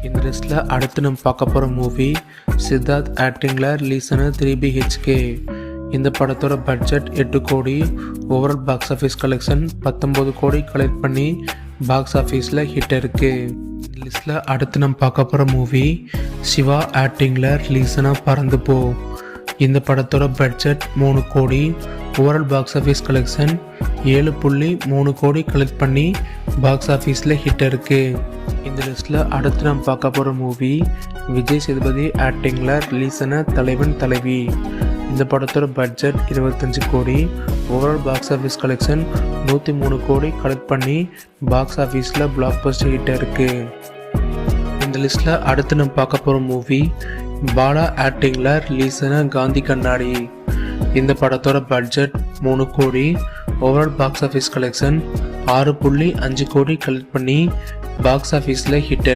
இந்த லிஸ்ட்டில் அடுத்து நம்ம பார்க்க போகிற மூவி சித்தார்த் ஆக்டிங்கில் ரிலீஸ் ஆன 3BHK. இந்த படத்தோட பட்ஜெட் 8 கோடி, ஓவரால் பாக்ஸ் ஆஃபீஸ் கலெக்ஷன் 19 கோடி கலெக்ட் பண்ணி பாக்ஸ் ஆஃபீஸில் ஹிட் இருக்குது. இந்த லிஸ்ட்டில் அடுத்து நம்ம பார்க்க போகிற மூவி சிவா ஆக்டிங்கில் ரிலீஸ் ஆன பறந்து போ. இந்த படத்தோட பட்ஜெட் 3 கோடி, ஓவரால் பாக்ஸ் ஆஃபீஸ் கலெக்ஷன் 7.3 கோடி கலெக்ட் பண்ணி பாக்ஸ் ஆஃபீஸில் ஹிட் இருக்குது. இந்த லிஸ்ட்டில் அடுத்து நம்ம பார்க்க போகிற மூவி விஜய் சேதுபதி ஆக்டிங்கில் ரிலீஸ் ஆன தலைவன் தலைவி. இந்த படத்தோட பட்ஜெட் 25 கோடி, ஓவரால் பாக்ஸ் ஆஃபீஸ் கலெக்ஷன் 103 கோடி கலெக்ட் பண்ணி பாக்ஸ் ஆஃபீஸில் பிளாக் பஸ்டர் ஹிட்டாக இருக்குது. இந்த லிஸ்ட்டில் அடுத்து நம்ம பார்க்க போகிற மூவி பாலா ஆக்டிங்கில் ரிலீஸ் ஆன காந்தி கண்ணாடி. இந்த படத்தோட பட்ஜெட் 3 கோடி, ஓவரால் பாக்ஸ் ஆஃபீஸ் கலெக்ஷன் 6.5 கோடி கலெக்ட் பண்ணி பாக்ஸ் ஆஃபீஸில் ஹிட்